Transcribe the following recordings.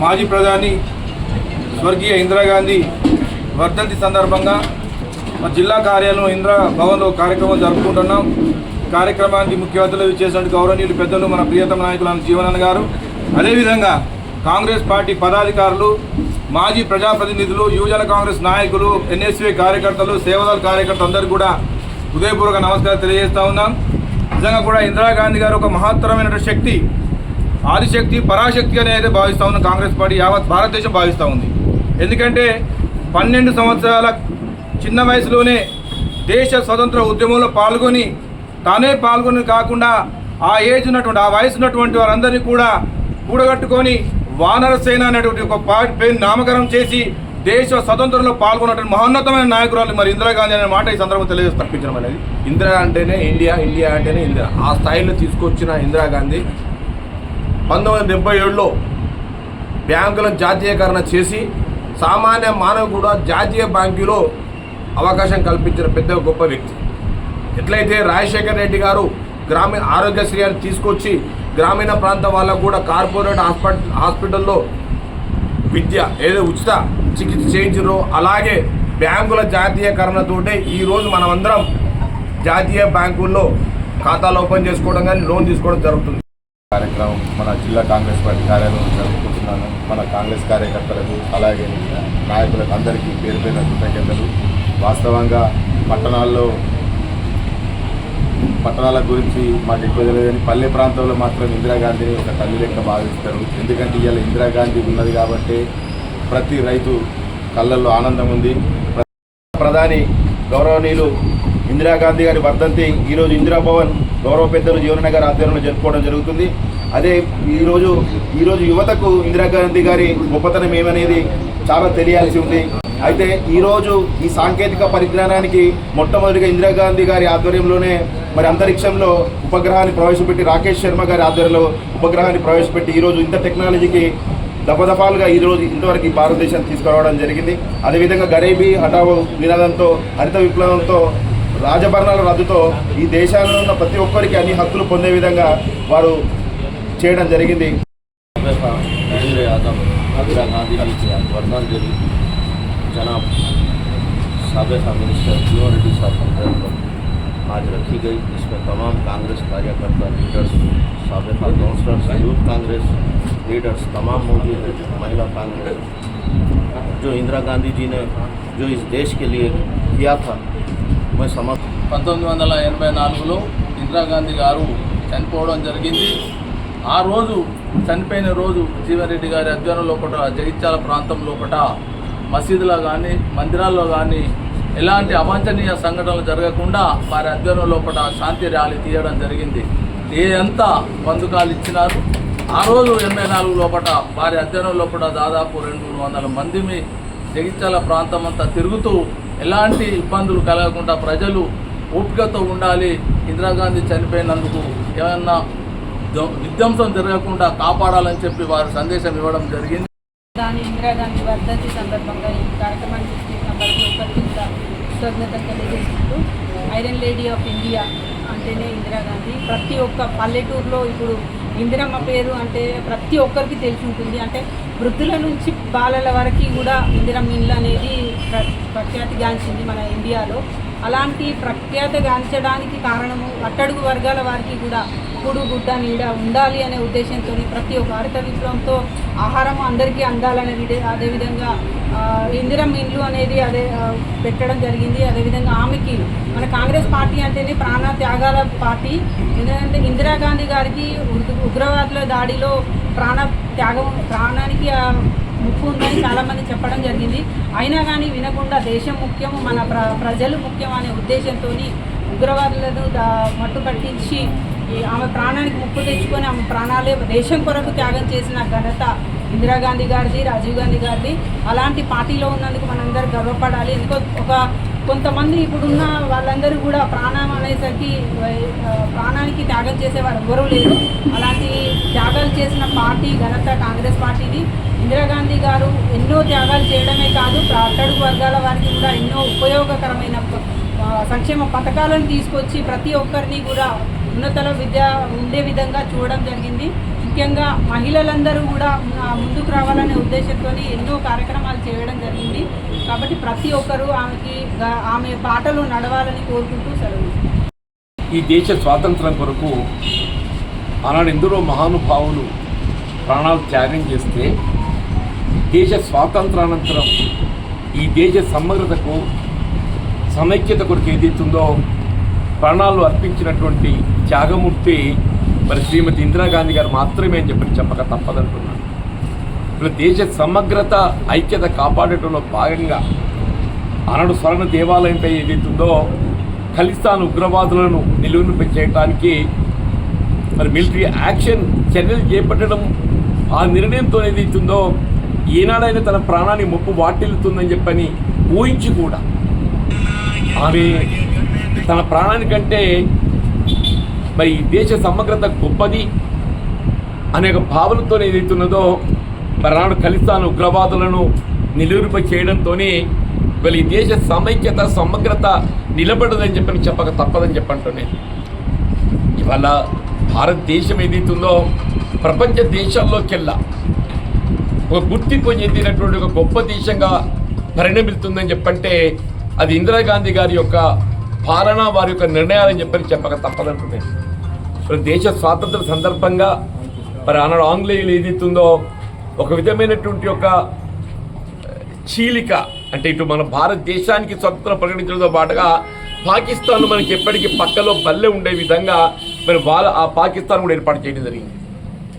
మాజీ ప్రధాని స్వర్గీయ ఇందిరాగాంధీ వర్ధంతి సందర్భంగా మా జిల్లా కార్యాలయం ఇందిరా భవన్లో కార్యక్రమం జరుపుకుంటున్నాం. కార్యక్రమానికి ముఖ్య అతిథులు చేసినట్టు గౌరవనీయులు పెద్దలు మన ప్రియతమ నాయకులు జీవనన్న గారు, అదేవిధంగా కాంగ్రెస్ పార్టీ పదాధికారులు, మాజీ ప్రజాప్రతినిధులు, యువజన కాంగ్రెస్ నాయకులు, ఎన్ఎస్వీ కార్యకర్తలు, సేవదళ కార్యకర్తలు అందరికీ కూడా హృదయపూర్వక నమస్కారం తెలియజేస్తూ ఉన్నాం. నిజంగా కూడా ఇందిరాగాంధీ గారు ఒక మహత్తరమైన శక్తి, ఆదిశక్తి, పరాశక్తి అనేది భావిస్తూ ఉన్న కాంగ్రెస్ పార్టీ యావత్ భారతదేశం భావిస్తూ ఉంది. ఎందుకంటే 12 సంవత్సరాల చిన్న వయసులోనే దేశ స్వతంత్ర ఉద్యమంలో పాల్గొని కాకుండా ఆ ఏజ్ ఉన్నటువంటి, ఆ వయసు ఉన్నటువంటి వారందరినీ కూడా కూడగట్టుకొని వానర సేన అనేటువంటి ఒక పేరు నామకరణం చేసి దేశ స్వతంత్రంలో పాల్గొన్నటువంటి మహోన్నతమైన నాయకురాలు మరి ఇందిరాగాంధీ అనే మాట ఈ సందర్భంగా తెలియజేసి తప్పించడం అనేది. ఇందిరా అంటేనే ఇండియా, ఇండియా అంటేనే ఇందిరా, ఆ స్థాయిలో తీసుకొచ్చిన ఇందిరాగాంధీ 1977లో బ్యాంకులను జాతీయకరణ చేసి సామాన్య మానవ కూడా జాతీయ బ్యాంకులో అవకాశం కల్పించిన పెద్ద గొప్ప వ్యక్తి. ఎట్లయితే రాజశేఖర రెడ్డి గారు గ్రామీణ ఆరోగ్యశ్రీ అని తీసుకొచ్చి గ్రామీణ ప్రాంత వాళ్ళకు కూడా కార్పొరేట్ హాస్పిటల్లో విద్య ఏదో ఉచిత చికిత్స చేయించారో, అలాగే బ్యాంకుల జాతీయకరణతోటే ఈరోజు మనమందరం జాతీయ బ్యాంకుల్లో ఖాతాలు ఓపెన్ చేసుకోవడం కానీ లోన్ తీసుకోవడం జరుగుతుంది. కార్యక్రమం మన జిల్లా కాంగ్రెస్ పార్టీ కార్యాలయం జరుపుకుంటున్నాను. మన కాంగ్రెస్ కార్యకర్తలకు అలాగే నాయకులకు అందరికీ పేరు పేరున కృతజ్ఞతలు. వాస్తవంగా పట్టణాల గురించి మాకు ఎక్కువ తెలియదు కానీ పల్లె ప్రాంతంలో మాత్రం ఇందిరాగాంధీని ఒక తల్లి లెక్క భావిస్తారు. ఎందుకంటే ఇవాళ ఇందిరాగాంధీ ఉన్నది కాబట్టి ప్రతి రైతు కళ్ళల్లో ఆనందం ఉంది. ప్రధాని గౌరవనీయులు ఇందిరాగాంధీ గారి వర్ధంతి ఈరోజు ఇందిరాభవన్ గౌరవ పెద్దలు జీవనన్న గారి ఆధ్వర్యంలో జరుపుకోవడం జరుగుతుంది. అదే ఈరోజు యువతకు ఇందిరాగాంధీ గారి గొప్పతనం ఏమనేది చాలా తెలియాల్సి ఉంది. అయితే ఈరోజు ఈ సాంకేతిక పరిజ్ఞానానికి మొట్టమొదటిగా ఇందిరాగాంధీ గారి ఆధ్వర్యంలోనే మరి అంతరిక్షంలో ఉపగ్రహాన్ని ప్రవేశపెట్టి, రాకేష్ శర్మ గారి ఆధ్వర్యంలో ఉపగ్రహాన్ని ప్రవేశపెట్టి ఈరోజు ఇంత టెక్నాలజీకి దఫాలుగా ఈరోజు ఇంతవరకు ఈ భారతదేశాన్ని తీసుకురావడం జరిగింది. అదేవిధంగా గరీబీ హఠావో నినాదంతో, హరిత విప్లవంతో, రాజభరణాల రద్దుతో ఈ దేశాలలో ఉన్న ప్రతి ఒక్కరికి అన్ని హక్కులు పొందే విధంగా వారు చేయడం జరిగింది. जनाब साबिक़ा मिनिस्टर जीवन रेड्डी साहब पर आज रखी गई। इसमें तमाम कांग्रेस कार्यकर्ता, लीडर्स, साबिक़ा काउंसलर्स, यूथ कांग्रेस लीडर्स तमाम मौजूद हैं। महिला कांग्रेस जो इंदिरा गांधी जी ने जो इस देश के लिए किया था, मैं समझ 1984లో ఇందిరాగాంధీ గారు చనిపోవడం జరిగింది. ఆ రోజు చనిపోయిన రోజు జీవన్ రెడ్డి గారి ఆధ్వర్యం లోపల జగిత్యాల ప్రాంతం లోపల మసీదులో కానీ మందిరాల్లో కానీ ఎలాంటి అవాంఛనీయ సంఘటనలు జరగకుండా వారి ఆధ్వర్యం లోపల శాంతి ర్యాలీ తీయడం జరిగింది. ఎంత బంధుకాలు ఇచ్చినారు. ఆ రోజు 84 లోపల వారి ఆధ్వర్యం లోపల దాదాపు 200-300 మంది జగిత్యాల ప్రాంతం అంతా తిరుగుతూ ఎలాంటి ఇబ్బందులు కలగకుండా ప్రజలు ఓపికతో ఉండాలి, ఇందిరాగాంధీ చనిపోయినందుకు ఏమన్నా విధ్వంసం జరగకుండా కాపాడాలని చెప్పి వారు సందేశం ఇవ్వడం జరిగింది. ఇందిరాగాంధీ వర్ధంతి సందర్భంగా ఈ కార్యక్రమాన్ని చేసిన ప్రతి ఒక్కరికి కూడా కృతజ్ఞత తెలియజేసుకుంటూ, ఐరన్ లేడీ ఆఫ్ ఇండియా అంటేనే ఇందిరాగాంధీ. ప్రతి ఒక్క పల్లెటూరులో ఇప్పుడు ఇందిరమ్మ పేరు అంటే ప్రతి ఒక్కరికి తెలిసి ఉంటుంది. అంటే వృద్ధుల నుంచి బాలల వరకు కూడా ఇందిరమ్మ ఇల్లు అనేది ప్రఖ్యాతిగాంచింది మన ఇండియాలో. అలాంటి ప్రఖ్యాతిగాంచడానికి కారణము అట్టడుగు వర్గాల వారికి కూడా కూడు గుడ్డ నీడ ఉండాలి అనే ఉద్దేశంతో ప్రతి ఒక్క హరిత విప్లవంతో ఆహారం అందరికీ అందాలనేది, అదేవిధంగా ఇందిరమ్మ ఇల్లు అనేది పెట్టడం జరిగింది. అదేవిధంగా ఆమెకి మన కాంగ్రెస్ పార్టీ అంటేనే ప్రాణ త్యాగాల పార్టీ. ఎందుకంటే ఇందిరాగాంధీ గారికి ఉగ్రవాదుల దాడిలో ప్రాణానికి ముప్పు ఉందని చాలామంది చెప్పడం జరిగింది. అయినా కానీ వినకుండా దేశం ముఖ్యము, మన ప్రజలు ముఖ్యం అనే ఉద్దేశంతో ఉగ్రవాదులను మట్టు పట్టించి ఆమె ప్రాణానికి ముప్పు తెచ్చుకొని ఆమె ప్రాణాలే దేశం కొరకు త్యాగం చేసిన ఘనత ఇందిరాగాంధీ గారిది, రాజీవ్ గాంధీ గారిది. అలాంటి పార్టీలో ఉన్నందుకు మనందరూ గర్వపడాలి. ఎందుకో కొంతమంది ఇప్పుడున్న వాళ్ళందరూ కూడా ప్రాణం అనేసరికి ప్రాణానికి త్యాగం చేసేవారు ఎవరూ లేరు. అలాంటి త్యాగాలు చేసిన పార్టీ ఘనత కాంగ్రెస్ పార్టీది. ఇందిరాగాంధీ గారు ఎన్నో త్యాగాలు చేయడమే కాదు, అట్టడుగు వర్గాల వారికి కూడా ఎన్నో ఉపయోగకరమైన సంక్షేమ పథకాలను తీసుకొచ్చి ప్రతి ఒక్కరిని కూడా ఉన్నత విద్య ఉండే విధంగా చూడడం జరిగింది. ముఖ్యంగా మహిళలందరూ కూడా ముందుకు రావాలనే ఉద్దేశంతో ఎన్నో కార్యక్రమాలు చేయడం జరిగింది. కాబట్టి ప్రతి ఒక్కరూ ఆమె బాటలో నడవాలని కోరుకుంటూ సెలవు. ఈ దేశ స్వాతంత్రం కొరకు ఆనాడు ఎందరో మహానుభావులు ప్రాణాలు త్యాగం చేస్తే దేశ స్వాతంత్రానంతరం ఈ దేశ సమగ్రతకు సమైక్యత కొరకు ఏదైతుందో ప్రాణాలు అర్పించినటువంటి త్యాగమూర్తి మరి శ్రీమతి ఇందిరాగాంధీ గారు మాత్రమే అని చెప్పక తప్పదంటున్నాను. ఇప్పుడు దేశ సమగ్రత ఐక్యత కాపాడటంలో భాగంగా ఆనాడు స్వర్ణ దేవాలయంపై ఏదైతుందో ఖలిస్తాన్ ఉగ్రవాదులను నిలువును చేయడానికి మరి మిలిటరీ యాక్షన్ చర్యలు చేపట్టడం ఆ నిర్ణయంతో ఏదైతుందో ఏనాడైనా తన ప్రాణాన్ని ముప్పు వాటిల్లుతుందని చెప్పని ఊహించి కూడా ఆమె తన ప్రాణానికంటే మరి దేశ సమగ్రత గొప్పది అనేక భావనతో ఏదైతున్నదో మరి నాడు ఖలిస్తాన్ ఉగ్రవాదులను నిలువురిపై చేయడంతో మరి ఈ దేశ సమైక్యత సమగ్రత నిలబడదని చెప్పక తప్పదని చెప్పంటున్నాను. ఇవాళ భారతదేశం ఏదైతుందో ప్రపంచ దేశాల్లోకెల్లా ఒక గుర్తింపు చెందినటువంటి ఒక గొప్ప దేశంగా పరిణమిస్తుందని చెప్పంటే అది ఇందిరాగాంధీ గారి యొక్క పాలన, వారి యొక్క నిర్ణయాలని చెప్పక తప్పదంటున్నాను. మరి దేశ స్వాతంత్ర సందర్భంగా మరి ఆనాడు ఆంగ్లేయులు ఏదైతుందో ఒక విధమైనటువంటి ఒక చీలిక అంటే ఇటు మన భారతదేశానికి స్వతంత్రం ప్రకటించడంతో పాటుగా పాకిస్తాన్ మనకి ఎప్పటికీ పక్కలో బల్లె ఉండే విధంగా మరి ఆ పాకిస్తాన్ కూడా ఏర్పాటు చేయడం జరిగింది.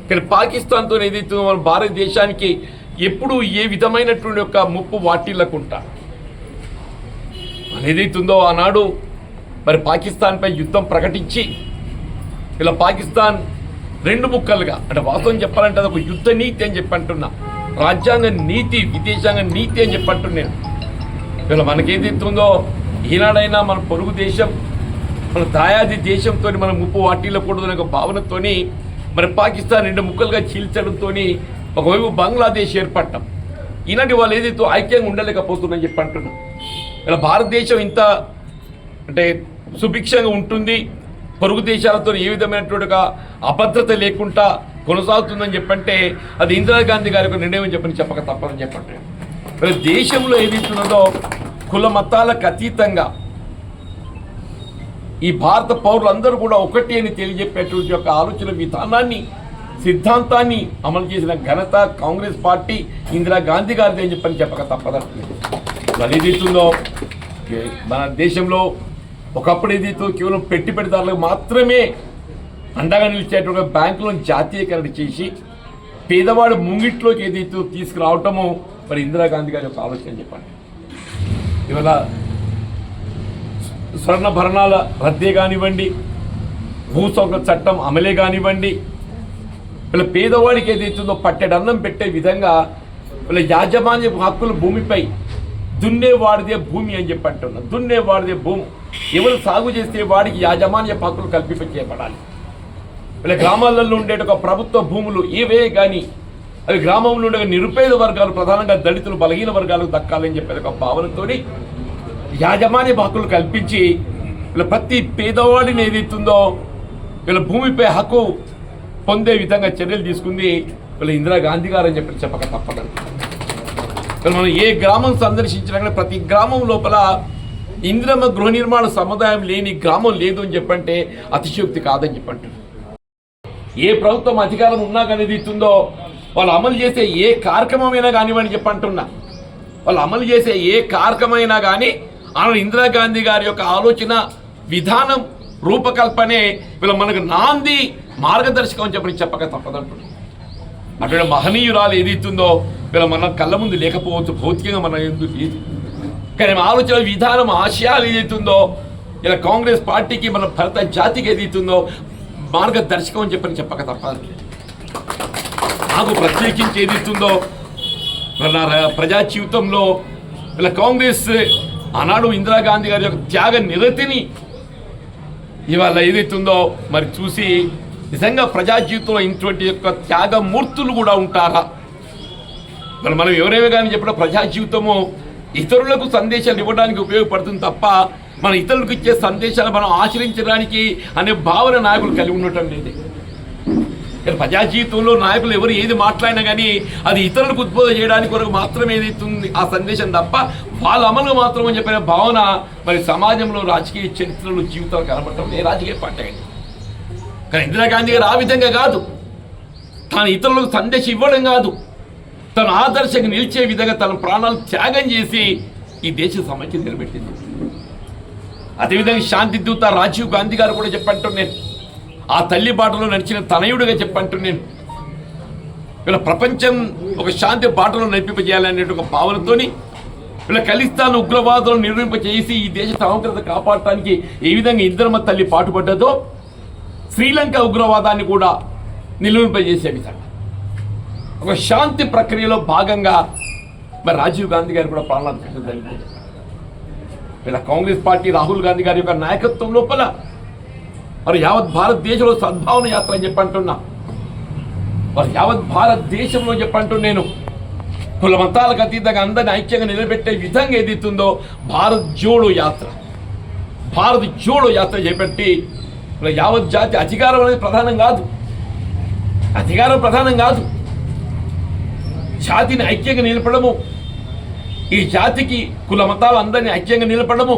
కానీ పాకిస్తాన్తో ఏదైతుందో మన భారతదేశానికి ఎప్పుడు ఏ విధమైనటువంటి ఒక ముప్పు వాటిల్లకుండా ఏదైతుందో ఆనాడు మరి పాకిస్తాన్పై యుద్ధం ప్రకటించి ఇలా పాకిస్తాన్ రెండు ముక్కలుగా అంటే వాస్తవం చెప్పాలంటే అది ఒక యుద్ధ నీతి అని చెప్పంటున్నా, రాజ్యాంగ నీతి, విదేశాంగ నీతి అని చెప్పంటున్నాను. ఇలా మనకేదైతుందో ఈనాడైనా మన పొరుగు దేశం, మన దాయాది దేశంతో మనం ముప్పు వాటిల్లకూడదు అనే ఒక భావనతో మరి పాకిస్తాన్ రెండు ముక్కలుగా చీల్చడంతో ఒకవైపు బంగ్లాదేశ్ ఏర్పడటం, ఈనాటి వాళ్ళు ఏదైతే ఐక్యంగా ఉండలేకపోతుందని చెప్పి అంటున్నాం. ఇలా భారతదేశం ఇంత అంటే సుభిక్షంగా ఉంటుంది, పొరుగు దేశాలతో ఏ విధమైనటువంటి ఒక అభద్రత లేకుండా కొనసాగుతుందని చెప్పంటే అది ఇందిరాగాంధీ గారి యొక్క నిర్ణయం అని చెప్పక తప్పదని చెప్పంటే మరి దేశంలో ఏదైతున్నదో కుల మతాలకు అతీతంగా ఈ భారత పౌరులందరూ కూడా ఒకటి అని తెలియజెప్పేటువంటి యొక్క ఆలోచన విధానాన్ని, సిద్ధాంతాన్ని అమలు చేసిన ఘనత కాంగ్రెస్ పార్టీ ఇందిరాగాంధీ గారిది అని చెప్పక తప్పదంటున్నాను. అది ఏదైతుందో మన దేశంలో ఒకప్పుడు ఏదైతే కేవలం పెట్టుబడిదారులకు మాత్రమే అండగా నిలిచేటువంటి బ్యాంకులను జాతీయకరణ చేసి పేదవాడు ముంగిట్లోకి ఏదైతే తీసుకురావటమో మరి ఇందిరాగాంధీ గారి యొక్క ఆలోచన చెప్పండి. ఇవాళ స్వర్ణభరణాల రద్దే కానివ్వండి, భూస్వామ్య చట్టం అమలే కానివ్వండి, వీళ్ళ పేదవాడికి ఏదైతుందో పట్టెడన్నం పెట్టే విధంగా వీళ్ళ యాజమాన్య హక్కులు భూమిపై దున్నేవాడిదే భూమి అని చెప్పి అంటున్నారు. దున్నేవాడిదే భూమి, ఎవరు సాగు చేస్తే వాడికి యాజమాన్య హక్కులు కల్పింపచేయబడాలి. వీళ్ళ గ్రామాలలో ఉండే ఒక ప్రభుత్వ భూములు ఏవే కానీ అవి గ్రామంలో ఉండే నిరుపేద వర్గాలు, ప్రధానంగా దళితులు, బలహీన వర్గాలకు దక్కాలని చెప్పే ఒక భావనతో యాజమాన్య హక్కులు కల్పించి వీళ్ళ ప్రతి పేదవాడిని ఏదైతుందో వీళ్ళ భూమిపై హక్కు పొందే విధంగా చర్యలు తీసుకుంది వీళ్ళ ఇందిరాగాంధీ గారు అని చెప్పక తప్పదండి. మనం ఏ గ్రామం సందర్శించినా కానీ ప్రతి గ్రామం లోపల ఇందిరమ్మ గృహ నిర్మాణ సముదాయం లేని గ్రామం లేదు అని చెప్పంటే అతిశయోక్తి కాదని చెప్పంటారు. ఏ ప్రభుత్వం అధికారం ఉన్నా కానీ ఇస్తుందో వాళ్ళు అమలు చేసే ఏ కార్యక్రమమైనా కానివ్వని చెప్పంటున్నా, వాళ్ళు అమలు చేసే ఏ కార్యక్రమైనా కానీ ఆమె ఇందిరాగాంధీ గారి యొక్క ఆలోచన విధానం రూపకల్పనే వీళ్ళ మనకు నాంది మార్గదర్శకం అని చెప్పక తప్పదంటున్నాం. అటువంటి మహనీయురాలు ఏదైతుందో వీళ్ళ మన కళ్ళ ముందు లేకపోవచ్చు, భౌతికంగా మన ఎందుకు లేదు, కానీ ఆలోచన విధానం ఆశయాలు ఏదైతుందో ఇలా కాంగ్రెస్ పార్టీకి మన భారత జాతికి ఏదైతుందో మార్గదర్శకం అని చెప్పక తప్పదు. నాకు ప్రత్యేకించి ఏదైతుందో మన ప్రజా జీవితంలో ఇలా కాంగ్రెస్ ఆనాడు ఇందిరాగాంధీ గారి యొక్క త్యాగ నిరతిని ఇవాళ ఏదైతుందో మరి చూసి నిజంగా ప్రజా జీవితంలో ఇటువంటి యొక్క త్యాగమూర్తులు కూడా ఉంటారా? మరి మనం ఎవరేమో కానీ చెప్పిన ప్రజా జీవితము ఇతరులకు సందేశాలు ఇవ్వడానికి ఉపయోగపడుతుంది తప్ప మన ఇతరులకు ఇచ్చే సందేశాలు మనం ఆచరించడానికి అనే భావన నాయకులు కలిగి ఉండటం లేదు. ప్రజా జీవితంలో నాయకులు ఎవరు ఏది మాట్లాడినా కానీ అది ఇతరులకు ఉద్బోధన చేయడానికి కొరకు మాత్రమే ఏదైతుంది ఆ సందేశం తప్ప వాళ్ళ అమలు మాత్రం అని చెప్పిన భావన మరి సమాజంలో రాజకీయ చరిత్రలో జీవితాలు కనబడటం ఏ రాజకీయ పార్టీ అండి. కానీ ఇందిరాగాంధీ గారు ఆ విధంగా కాదు, తాను ఇతరులకు సందేశం ఇవ్వడం కాదు, తను ఆదర్శంగా నిలిచే విధంగా తన ప్రాణాలు త్యాగం చేసి ఈ దేశ సమైక్యత నిలబెట్టింది. అదేవిధంగా శాంతి దూత రాజీవ్ గాంధీ గారు కూడా చెప్పంటాను నేను, ఆ తల్లి బాటలో నడిచిన తనయుడిగా చెప్పంటాను నేను. వీళ్ళ ప్రపంచం ఒక శాంతి బాటలో నడిపింపజేయాలనే ఒక భావనతోని వీళ్ళ ఖలిస్తాన్ ఉగ్రవాదులను నిర్వహింపజేసి ఈ దేశ సమగ్రత కాపాడటానికి ఏ విధంగా ఇందిరమ్మ తల్లి పాటుపడ్డదో శ్రీలంక ఉగ్రవాదాన్ని కూడా నిర్వహింపజేసే విధంగా ఒక శాంతి ప్రక్రియలో భాగంగా మరి రాజీవ్ గాంధీ గారు కూడా ప్రాణాలు జరిగింది. వీళ్ళ కాంగ్రెస్ పార్టీ రాహుల్ గాంధీ గారి యొక్క నాయకత్వం లోపల మరి యావత్ భారతదేశంలో సద్భావన యాత్ర అని చెప్పంటున్నా, మరి యావత్ భారతదేశంలో చెప్పంటున్నా నేను కుల మతాలకు అతీతంగా అందరినీ ఐక్యంగా నిలబెట్టే విధంగా ఏదైతుందో భారత్ జోడో యాత్ర, భారత్ జోడో యాత్ర చేపట్టి యావత్ జాతి అధికారం అనేది ప్రధానం కాదు, అధికారం ప్రధానం కాదు, జాతిని ఐక్యంగా నిలపడము, ఈ జాతికి కుల మతాలు అందరినీ ఐక్యంగా నిలపడము,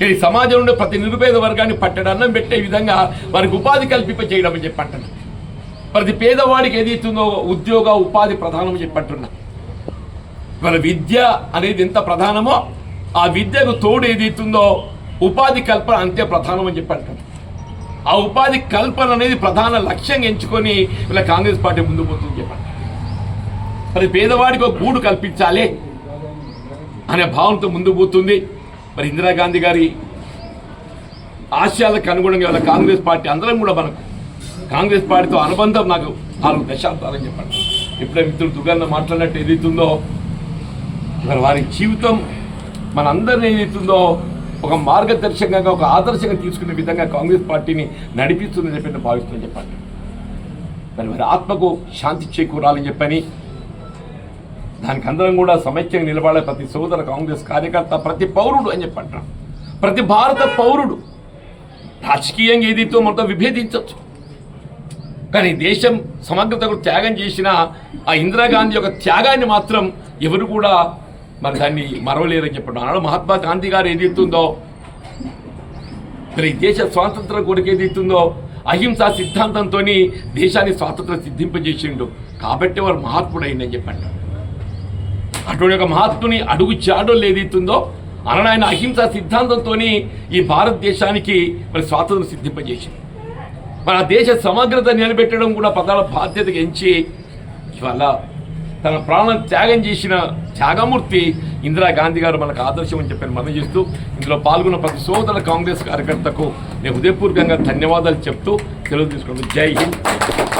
ఈ సమాజం నుండి ప్రతి నిరుపేద వర్గాన్ని పట్టడి అన్నం పెట్టే విధంగా వారికి ఉపాధి కల్పింప చేయడం అని చెప్పంటున్నా. ప్రతి పేదవాడికి ఏదైతుందో ఉద్యోగ ఉపాధి ప్రధానం చెప్పంటున్నా. ఇవాళ విద్య అనేది ఎంత ప్రధానమో ఆ విద్యకు తోడు ఏదైతుందో ఉపాధి కల్పన అంతే ప్రధానం అని చెప్పంటున్నా. ఆ ఉపాధి కల్పన అనేది ప్రధాన లక్ష్యంగా ఎంచుకొని ఇలా కాంగ్రెస్ పార్టీ ముందుకు పోతుంది చెప్పండి. మరి పేదవాడికి ఒక గూడు కల్పించాలి అనే భావనతో ముందుకు పోతుంది. మరి ఇందిరాగాంధీ గారి ఆశయాలకు అనుగుణంగా వాళ్ళ కాంగ్రెస్ పార్టీ అందరం కూడా మనకు కాంగ్రెస్ పార్టీతో అనుబంధం నాకు 4 దశాబ్దాలని చెప్పండి. ఇప్పుడే మిత్రులు దుర్గన్న మాట్లాడినట్టు ఏదైతుందో మరి వారి జీవితం మనందరినీ ఏదైతుందో ఒక మార్గదర్శకంగా ఒక ఆదర్శంగా తీసుకునే విధంగా కాంగ్రెస్ పార్టీని నడిపిస్తుందని చెప్పి భావిస్తుందని చెప్పండి. మరి వారి ఆత్మకు శాంతి చేకూరాలని చెప్పని దానికి అందరం కూడా సమైక్యంగా నిలబడే ప్రతి సోదర కాంగ్రెస్ కార్యకర్త ప్రతి పౌరుడు అని చెప్పంటాం. ప్రతి భారత పౌరుడు రాజకీయంగా ఏదైతే మనతో విభేదించవచ్చు, కానీ దేశం సమగ్రతకు త్యాగం చేసిన ఆ ఇందిరాగాంధీ యొక్క త్యాగాన్ని మాత్రం ఎవరు కూడా మరి దాన్ని మరవలేరని చెప్పడం. అన్నాడు మహాత్మా గాంధీ గారు ఏదైతుందో మరి దేశ స్వాతంత్రం కొరకు ఏదైతుందో అహింసా సిద్ధాంతంతో దేశాన్ని స్వాతంత్రం సిద్ధింపజేసిండు కాబట్టి వారు మహాత్ముడు అయిందని చెప్పండి. అటువంటి ఒక మహాత్ముని అడుగు చాడోళ్ళు ఏదైతుందో అన్న ఆయన అహింసా సిద్ధాంతంతో ఈ భారతదేశానికి మరి స్వాతంత్రం సిద్ధింపజేసింది. మన దేశ సమగ్రత నిలబెట్టడం కూడా ప్రధాన బాధ్యతగా ఎంచి ఇవాళ తన ప్రాణం త్యాగం చేసిన త్యాగమూర్తి ఇందిరాగాంధీ గారు మనకు ఆదర్శం అని చెప్పి మనం చేస్తూ ఇందులో పాల్గొన్న ప్రతి సోదర కాంగ్రెస్ కార్యకర్తకు నేను హృదయపూర్వకంగా ధన్యవాదాలు చెప్తూ సెలవు తీసుకుంటాను. జై హింద్.